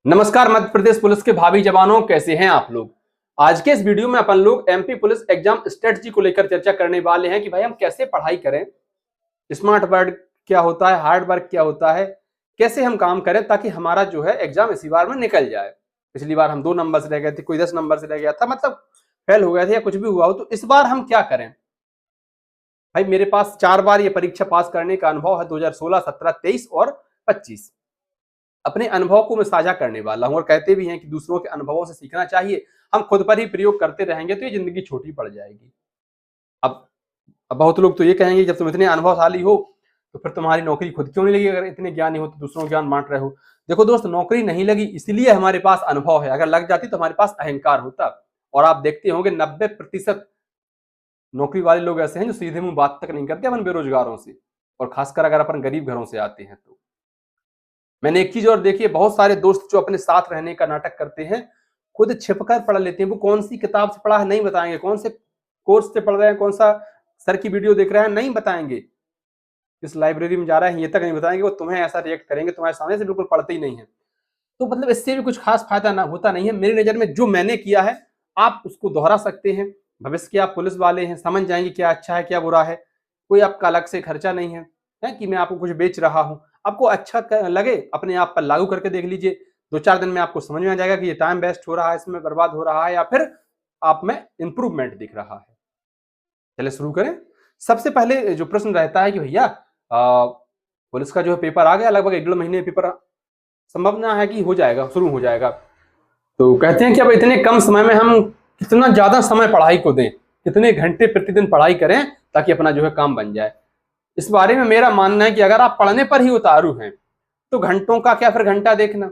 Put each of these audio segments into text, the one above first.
नमस्कार मध्य प्रदेश पुलिस के भावी जवानों, कैसे हैं आप लोग। आज के इस वीडियो में अपन लोग एमपी पुलिस एग्जाम स्ट्रेटजी को लेकर चर्चा करने वाले हैं कि भाई हम कैसे पढ़ाई करें, स्मार्ट वर्क क्या होता है, हार्ड वर्क क्या होता है, कैसे हम काम करें ताकि हमारा जो है एग्जाम इसी बार में निकल जाए। पिछली बार हम 2 नंबर से रह गए थे, कोई 10 नंबर से रह गया था, मतलब फेल हो गए थे या कुछ भी हुआ हो, तो इस बार हम क्या करें। भाई मेरे पास 4 बार ये परीक्षा पास करने का अनुभव है, 2016, 17, 23 और 25। अपने अनुभव को मैं साझा करने वाला हूं और कहते भी हैं कि दूसरों के अनुभवों से सीखना चाहिए। हम खुद पर ही प्रयोग करते रहेंगे तो ये जिंदगी छोटी पड़ जाएगी। अब बहुत लोग तो ये कहेंगे जब तुम इतने अनुभवशाली हो तो फिर तुम्हारी नौकरी खुद क्यों नहीं लगी, अगर इतने ज्ञानी हो तो दूसरों को ज्ञान बांट रहे हो। देखो दोस्त, नौकरी नहीं लगी इसलिए हमारे पास अनुभव है, अगर लग जाती तो हमारे पास अहंकार होता। और आप देखते होंगे 90% नौकरी वाले लोग ऐसे हैं जो सीधे मुंह बात तक नहीं करते अपन बेरोजगारों से, और खासकर अगर अपन गरीब घरों से आते हैं तो। मैंने एक चीज और देखी है, बहुत सारे दोस्त जो अपने साथ रहने का नाटक करते हैं, खुद छिपकर पढ़ लेते हैं। वो कौन सी किताब से पढ़ा है नहीं बताएंगे, कौन से कोर्स से पढ़ रहे हैं, कौन सा सर की वीडियो देख रहे हैं नहीं बताएंगे, किस लाइब्रेरी में जा रहे हैं ये तक नहीं बताएंगे। वो तुम्हें ऐसा रिएक्ट करेंगे, तुम्हारे सामने से बिल्कुल पढ़ते ही नहीं है। तो मतलब इससे भी कुछ खास फायदा ना होता नहीं है। मेरी नजर में जो मैंने किया है आप उसको दोहरा सकते हैं। भविष्य के आप पुलिस वाले हैं, समझ जाएंगे क्या अच्छा है क्या बुरा है। कोई आपका अलग से खर्चा नहीं है, कि मैं आपको कुछ बेच रहा हूं। आपको अच्छा लगे अपने आप पर लागू करके देख लीजिए, 2-4 दिन में आपको समझ में आ जाएगा कि ये टाइम वेस्ट हो रहा है, इसमें बर्बाद हो रहा है या फिर आप में इंप्रूवमेंट दिख रहा है। चलिए शुरू करें। सबसे पहले जो प्रश्न रहता है कि भैया पुलिस का जो है पेपर आ गया, लगभग 1-1.5 महीने पेपर संभावना है कि हो जाएगा, शुरू हो जाएगा। तो कहते हैं कि अब इतने कम समय में हम कितना ज्यादा समय पढ़ाई को दें, कितने घंटे प्रतिदिन पढ़ाई करें ताकि अपना जो है काम बन जाए। इस बारे में मेरा मानना है कि अगर आप पढ़ने पर ही उतारू हैं तो घंटों का क्या फिर घंटा देखना।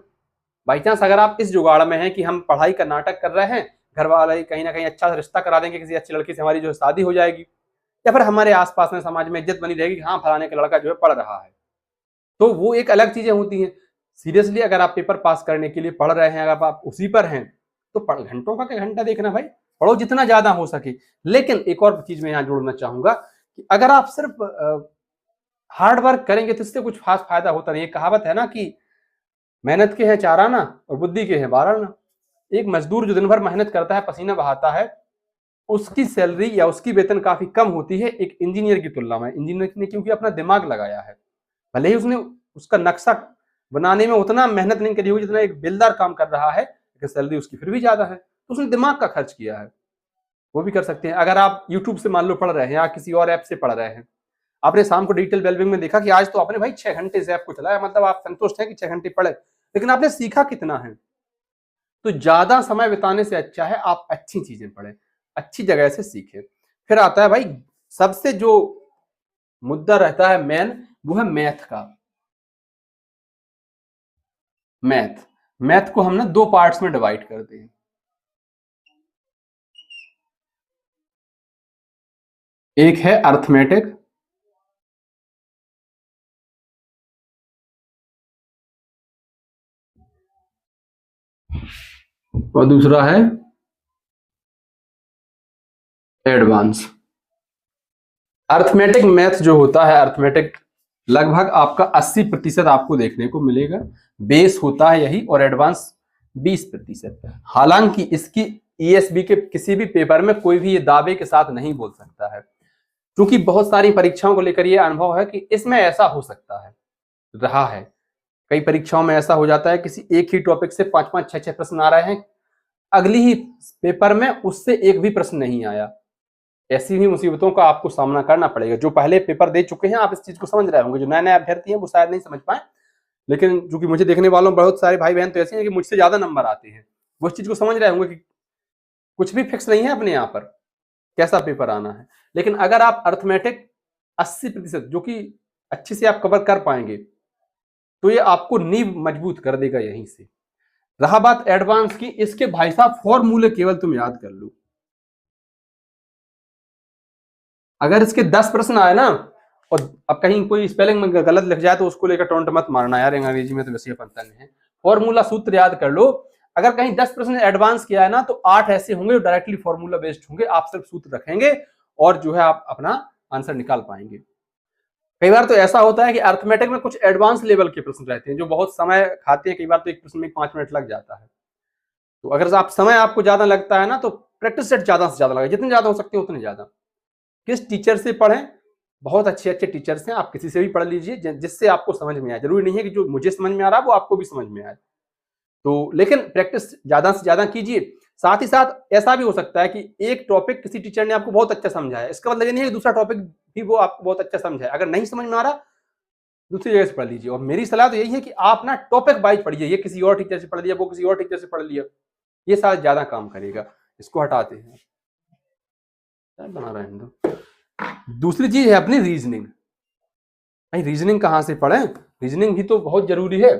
बाई चांस अगर आप इस जुगाड़ में हैं कि हम पढ़ाई का नाटक कर रहे हैं, घर वाले कहीं ना कहीं अच्छा रिश्ता करा देंगे, किसी अच्छी लड़की से हमारी जो है शादी हो जाएगी, या फिर हमारे आसपास में समाज में इज्जत बनी रहेगी कि हाँ फलाने का लड़का जो है पढ़ रहा है, तो वो एक अलग चीजें होती हैं। सीरियसली अगर आप पेपर पास करने के लिए पढ़ रहे हैं, अगर आप उसी पर हैं, तो घंटों का क्या घंटा देखना, भाई पढ़ो जितना ज्यादा हो सके। लेकिन एक और चीज मैं यहाँ जोड़ना चाहूंगा कि अगर आप सिर्फ हार्ड वर्क करेंगे तो इससे कुछ खास फायदा होता नहीं। कहावत है ना कि मेहनत के हैं 4 आना और बुद्धि के हैं 12 आना। एक मजदूर जो दिन भर मेहनत करता है, पसीना बहाता है, उसकी सैलरी या उसकी वेतन काफी कम होती है एक इंजीनियर की तुलना में। इंजीनियर ने क्योंकि अपना दिमाग लगाया है, भले ही उसने उसका नक्शा बनाने में उतना मेहनत नहीं करी होगी जितना एक बेलदार काम कर रहा है, लेकिन सैलरी उसकी फिर भी ज्यादा है, तो उसने दिमाग का खर्च किया है। वो भी कर सकते हैं। अगर आप यूट्यूब से मान लो पढ़ रहे हैं या किसी और ऐप से पढ़ रहे हैं, आपने शाम को डिजिटल वेलबींग में देखा कि आज तो आपने भाई 6 घंटे इस ऐप को चलाया, मतलब आप संतुष्ट हैं कि 6 घंटे पढ़े, लेकिन आपने सीखा कितना है। तो ज्यादा समय बिताने से अच्छा है आप अच्छी चीजें पढ़ें, अच्छी जगह से सीखें। फिर आता है भाई सबसे जो मुद्दा रहता है मेन, वो है मैथ का। मैथ को हम ना 2 पार्ट्स में डिवाइड करते हैं। एक है अर्थमेटिक और दूसरा है एडवांस। अर्थमेटिक मैथ जो होता है, अर्थमेटिक लगभग आपका 80% आपको देखने को मिलेगा, बेस होता है यही, और एडवांस 20%। हालांकि इसकी ईएसबी के किसी भी पेपर में कोई भी ये दावे के साथ नहीं बोल सकता है, क्योंकि बहुत सारी परीक्षाओं को लेकर ये अनुभव है कि इसमें ऐसा हो सकता है, रहा है। कई परीक्षाओं में ऐसा हो जाता है किसी एक ही टॉपिक से 5-5, 6-6 प्रश्न आ रहे हैं, अगली ही पेपर में उससे एक भी प्रश्न नहीं आया। ऐसी भी मुसीबतों का आपको सामना करना पड़ेगा। जो पहले पेपर दे चुके हैं आप इस चीज को समझ रहे होंगे, जो नए नए अभ्यर्थी हैं वो शायद नहीं समझ पाए, लेकिन चूंकि मुझे देखने वालों बहुत सारे भाई बहन तो ऐसे हैं कि मुझसे ज्यादा नंबर आते हैं, वो इस चीज को समझ रहे होंगे कि कुछ भी फिक्स नहीं है अपने यहाँ पर कैसा पेपर आना है। लेकिन अगर आप अर्थमेटिक 80% जो कि अच्छे से आप कवर कर पाएंगे तो ये आपको नींव मजबूत कर देगा यहीं से। रहा बात एडवांस की, इसके भाई साहब फॉर्मूले केवल तुम याद कर लो। अगर इसके 10 प्रश्न आए ना, और अब कहीं कोई स्पेलिंग में गलत लिख जाए तो उसको लेकर टोंट मत मारना यार, अंग्रेजी में तो वैसे अपन तंग है। फॉर्मूला सूत्र याद कर लो। अगर कहीं 10 प्रश्न एडवांस किया है ना तो 8 ऐसे होंगे जो डायरेक्टली फॉर्मूला बेस्ड होंगे, आप सिर्फ सूत्र रखेंगे और जो है आप अपना आंसर निकाल पाएंगे। कई बार तो ऐसा होता है कि अर्थमेटिक में कुछ एडवांस लेवल के प्रश्न रहते हैं जो बहुत समय खाते हैं, कई बार तो एक प्रश्न में 5 मिनट लग जाता है। तो अगर आप समय आपको ज्यादा लगता है ना, तो प्रैक्टिस सेट ज्यादा से ज्यादा लगे, जितने ज्यादा हो सकते हैं उतने ज्यादा। किस टीचर से पढ़ें? बहुत अच्छे अच्छे टीचर्स हैं, आप किसी से भी पढ़ लीजिए जिससे आपको समझ में आए। जरूरी नहीं है कि जो मुझे समझ में आ रहा है वो आपको भी समझ में आए। तो लेकिन प्रैक्टिस ज्यादा से ज्यादा कीजिए। साथ ही साथ ऐसा भी हो सकता है कि एक टॉपिक किसी टीचर ने आपको बहुत अच्छा समझाया, इसका मतलब ये नहीं है कि दूसरा टॉपिक भी वो आपको बहुत अच्छा समझाए। अगर नहीं समझ में आ रहा, दूसरी जगह से पढ़ लीजिए। और मेरी सलाह तो यही है कि आप ना टॉपिक वाइज पढ़िए, ये किसी और टीचर से पढ़ लिया, वो किसी और टीचर से पढ़ लिया, ये शायद ज्यादा काम करेगा। इसको हटाते हैं, क्या बना रहे हैं। दूसरी चीज है अपनी रीजनिंग। भाई रीजनिंग कहां से पढ़ें? रीजनिंग भी तो बहुत जरूरी है।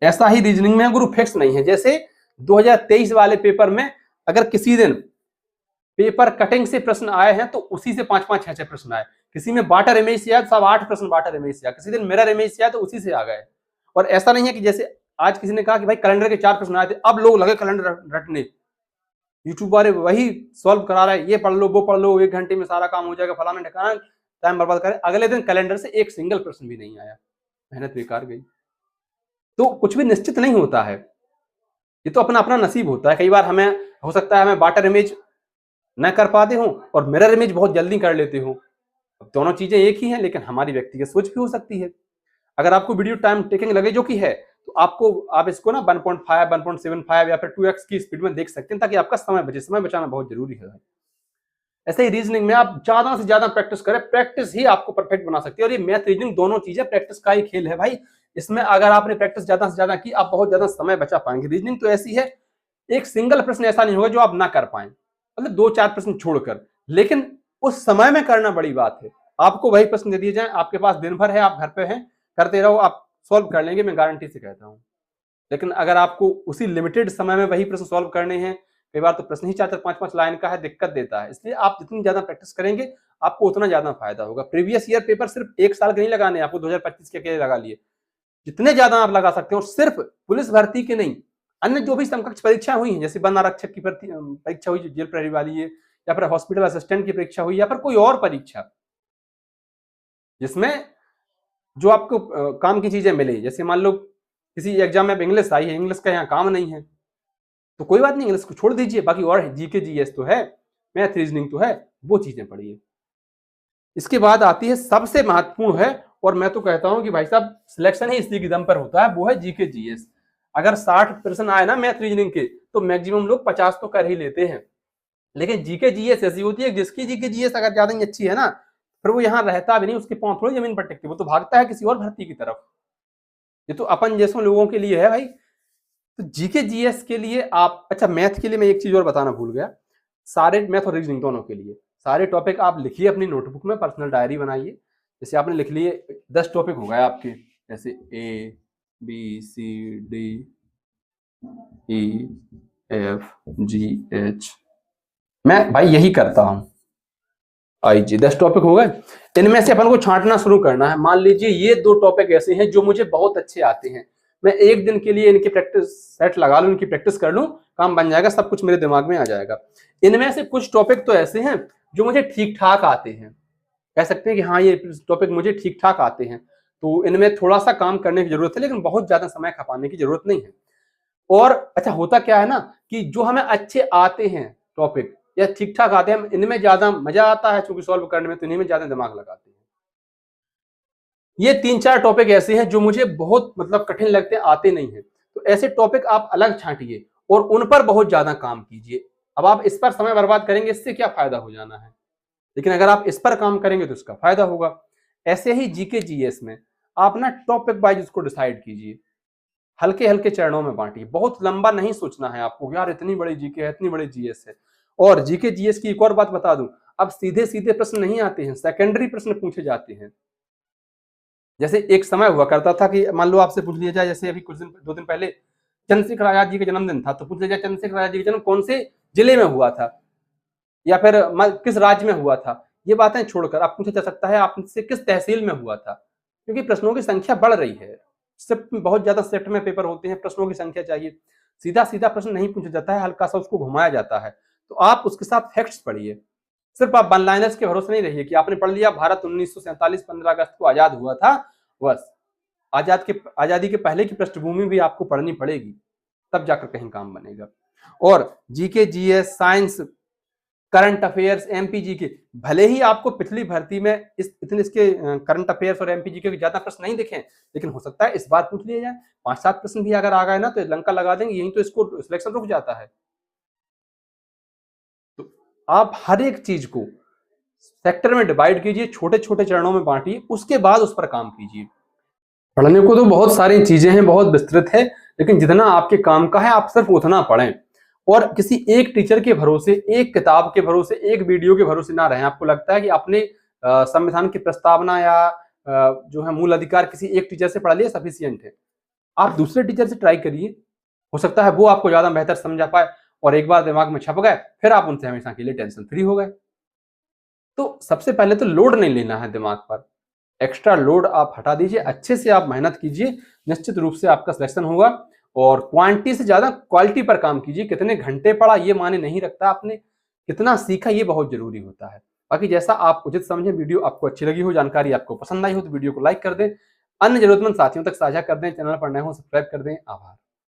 ऐसा ही रीजनिंग में गुरु फिक्स नहीं है। जैसे 2023 वाले पेपर में अगर किसी दिन पेपर कटिंग से प्रश्न आए हैं तो उसी से 5-5, 6-6 प्रश्न आए। किसी में वाटर इमेज से आया, सब 8 प्रश्न वाटर इमेज से आया। किसी दिन मिरर इमेज से आया तो उसी से आ गए। और ऐसा नहीं है कि जैसे आज किसी ने कहा कि भाई कैलेंडर के 4 प्रश्न आए थे, अब लोग लगे कैलेंडर रटने, यूट्यूब वाले वही सॉल्व करा रहे हैं, ये पढ़ लो वो पढ़ लो, 1 घंटे में सारा काम हो जाएगा, फलाना ढकाना, टाइम बर्बाद करें। अगले दिन कैलेंडर से एक सिंगल प्रश्न भी नहीं आया, मेहनत बेकार गई। तो कुछ भी निश्चित नहीं होता है, ये तो अपना अपना नसीब होता है। कई बार हमें हो सकता है हमें वाटर इमेज न कर पाते हो और मिरर इमेज बहुत जल्दी कर लेते हो। दोनों चीजें एक ही हैं, लेकिन हमारी व्यक्तिगत सोच भी हो सकती है। अगर आपको वीडियो टाइम टेकिंग लगे, जो कि है, तो आप इसको ना 1.5, 1.75 या फिर 2x की स्पीड में देख सकते हैं, ताकि आपका समय बचे। समय बचाना बहुत जरूरी है। ऐसे ही रीजनिंग में आप ज्यादा से ज्यादा प्रैक्टिस करें, प्रैक्टिस ही आपको परफेक्ट बना सकती है। और ये मैथ रीजनिंग दोनों चीजें प्रैक्टिस का ही खेल है भाई। इसमें अगर आपने प्रैक्टिस ज्यादा से ज्यादा की, आप बहुत ज्यादा समय बचा पाएंगे। रीजनिंग तो ऐसी है, एक सिंगल प्रश्न ऐसा नहीं होगा जो आप ना कर पाए, मतलब 2-4 प्रश्न छोड़कर, लेकिन उस समय में करना बड़ी बात है। आपको वही प्रश्न दे दिए जाए, आपके पास दिन भर है, आप घर पे हैं, करते रहो, आप सॉल्व कर लेंगे, मैं गारंटी से कहता हूं। लेकिन अगर आपको उसी लिमिटेड समय में वही प्रश्न सॉल्व करने हैं, कई बार तो प्रश्न ही 4-4, 5-5 लाइन का है, दिक्कत देता है। इसलिए आप जितनी ज्यादा प्रैक्टिस करेंगे, आपको उतना ज्यादा फायदा होगा। प्रीवियस ईयर पेपर सिर्फ 1 साल के नहीं लगाने, आपको 2025 के अकेले लगा लिए, जितने ज्यादा आप लगा सकते हो। सिर्फ पुलिस भर्ती के नहीं, अन्य जो भी समकक्ष परीक्षा हुई हैं, जैसे वन आरक्षक की परीक्षा हुई जो जेल प्रहरी वाली है, या फिर हॉस्पिटल असिस्टेंट की परीक्षा हुई, या फिर कोई और परीक्षा जिसमें जो आपको काम की चीजें मिले। जैसे मान लो किसी एग्जाम में इंग्लिश आई है, इंग्लिश का यहाँ काम नहीं है, तो कोई बात नहीं, इंग्लिश को छोड़ दीजिए, बाकी और जीके जीएस तो है, मैथ रीजनिंग तो है, वो चीजें पढ़िए। इसके बाद आती है सबसे महत्वपूर्ण है, और मैं तो कहता हूं कि भाई साहब सिलेक्शन ही इसी के दम पर होता है, वो है जीके जीएस। अगर 60 प्रश्न आए ना मैथ रीजनिंग के, तो मैक्सिमम लोग 50 तो कर ही लेते हैं। लेकिन जीके जीएस ऐसी होती है, जिसकी जीके जीएस अगर ज्यादा ही अच्छी है ना, फिर वो यहाँ रहता भी नहीं, उसके पांव थोड़ी जमीन पर टिकते, वो तो भागता है किसी और भर्ती की तरफ। ये तो अपन जैसों लोगों के लिए है भाई। तो जीके जीएस के लिए आप, अच्छा मैथ के लिए मैं एक चीज और बताना भूल गया, सारे मैथ और रीजनिंग दोनों के लिए सारे टॉपिक आप लिखिए अपनी नोटबुक में, पर्सनल डायरी बनाइए। जैसे आपने लिख लिए 10 टॉपिक हो गए आपके, जैसे A B C D E F G H, मैं भाई यही करता हूं, आई जी 10 टॉपिक हो गए। इनमें से अपन को छांटना शुरू करना है। मान लीजिए ये 2 टॉपिक ऐसे हैं जो मुझे बहुत अच्छे आते हैं, मैं एक दिन के लिए इनकी प्रैक्टिस सेट लगा लूं, इनकी प्रैक्टिस कर लूं, काम बन जाएगा, सब कुछ मेरे दिमाग में आ जाएगा। इनमें से कुछ टॉपिक तो ऐसे हैं जो मुझे ठीक ठाक आते हैं, कह सकते हैं कि हाँ ये टॉपिक मुझे ठीक ठाक आते हैं, तो इनमें थोड़ा सा काम करने की जरूरत है, लेकिन बहुत ज्यादा समय खपाने की जरूरत नहीं है। और अच्छा होता क्या है ना, कि जो हमें अच्छे आते हैं टॉपिक या ठीक ठाक आते हैं, इनमें ज्यादा मजा आता है क्योंकि सॉल्व करने में, तो इन्हीं में ज्यादा दिमाग लगाते हैं। ये 3-4 टॉपिक ऐसे हैं जो मुझे बहुत मतलब कठिन लगते हैं, आते नहीं है, तो ऐसे टॉपिक आप अलग छांटिए और उन पर बहुत ज्यादा काम कीजिए। अब आप इस पर समय बर्बाद करेंगे, इससे क्या फायदा हो जाना है, लेकिन अगर आप इस पर काम करेंगे तो इसका फायदा होगा। ऐसे ही जीके जीएस में आप ना टॉपिक वाइज इसको डिसाइड कीजिए, हल्के हल्के चरणों में बांटिए। बहुत लंबा नहीं सोचना है आपको, यार इतनी बड़ी जीके है, इतनी बड़ी जीएस है। और जीके जीएस की एक और बात बता दूं, अब सीधे सीधे प्रश्न नहीं आते हैं, सेकेंडरी प्रश्न पूछे जाते हैं। जैसे एक समय हुआ करता था कि मान लो आपसे पूछ लिया जाए, जैसे अभी कुछ दिन 2 दिन पहले चंद्रशेखर आजाद जी का जन्मदिन था, तो पूछ लिया जाए चंद्रशेखर आजाद जी का जन्म कौन से जिले में हुआ था, या फिर किस राज्य में हुआ था। ये बातें छोड़कर आप पूछा जा सकता है आपसे किस तहसील में हुआ था, क्योंकि प्रश्नों की संख्या बढ़ रही है। शिफ्ट में बहुत ज्यादा शिफ्ट में पेपर होते हैं, प्रश्नों की संख्या चाहिए, सीधा सीधा प्रश्न नहीं पूछा जाता है, हल्का सा उसको घुमाया जाता है। तो आप उसके साथ फैक्ट्स पढ़िए, सिर्फ आप वन लाइनर्स के भरोसे नहीं रहिए कि आपने पढ़ लिया भारत 1947 15 अगस्त को आजाद हुआ था, बस। आजादी के पहले की पृष्ठभूमि भी आपको पढ़नी पड़ेगी, तब जाकर कहीं काम बनेगा। और GK, GS, science, current affairs, MPG के, भले ही आपको पिछली भर्ती में इसके करंट अफेयर्स और एमपीजी के ज्यादा प्रश्न नहीं दिखे, लेकिन हो सकता है इस बार पूछ लिए जाए। 5-7 प्रश्न भी अगर आ गए ना तो लंका लगा देंगे, यही तो इसको सिलेक्शन रुक जाता है। तो आप हर एक चीज को सेक्टर में डिवाइड कीजिए, छोटे छोटे चरणों में बांटिए, उसके बाद उस पर काम कीजिए। पढ़ने को तो बहुत सारी चीजें हैं, बहुत विस्तृत है, लेकिन जितना आपके काम का है आप सिर्फ उतना पढ़ें। और किसी एक टीचर के भरोसे, एक किताब के भरोसे, एक वीडियो के भरोसे ना रहें। आपको लगता है कि आपने संविधान की प्रस्तावना या जो है मूल अधिकार किसी एक टीचर से पढ़ लिया सफिशियंट है, आप दूसरे टीचर से ट्राई करिए, हो सकता है वो आपको ज्यादा बेहतर समझा पाए, और एक बार दिमाग में छप गए फिर आप उनसे हमेशा के लिए टेंशन फ्री हो गए। तो सबसे पहले तो लोड नहीं लेना है दिमाग पर, एक्स्ट्रा लोड आप हटा दीजिए, अच्छे से आप मेहनत कीजिए, निश्चित रूप से आपका सिलेक्शन होगा। और क्वांटिटी से ज्यादा क्वालिटी पर काम कीजिए। कितने घंटे पढ़ा ये माने नहीं रखता, आपने कितना सीखा ये बहुत जरूरी होता है। बाकी जैसा आप उचित समझें, वीडियो आपको अच्छी लगी हो, जानकारी आपको पसंद आई हो तो वीडियो को लाइक कर दें, अन्य जरूरतमंद साथियों तक साझा कर दें, चैनल पर नए हो सब्सक्राइब कर दें। आभार।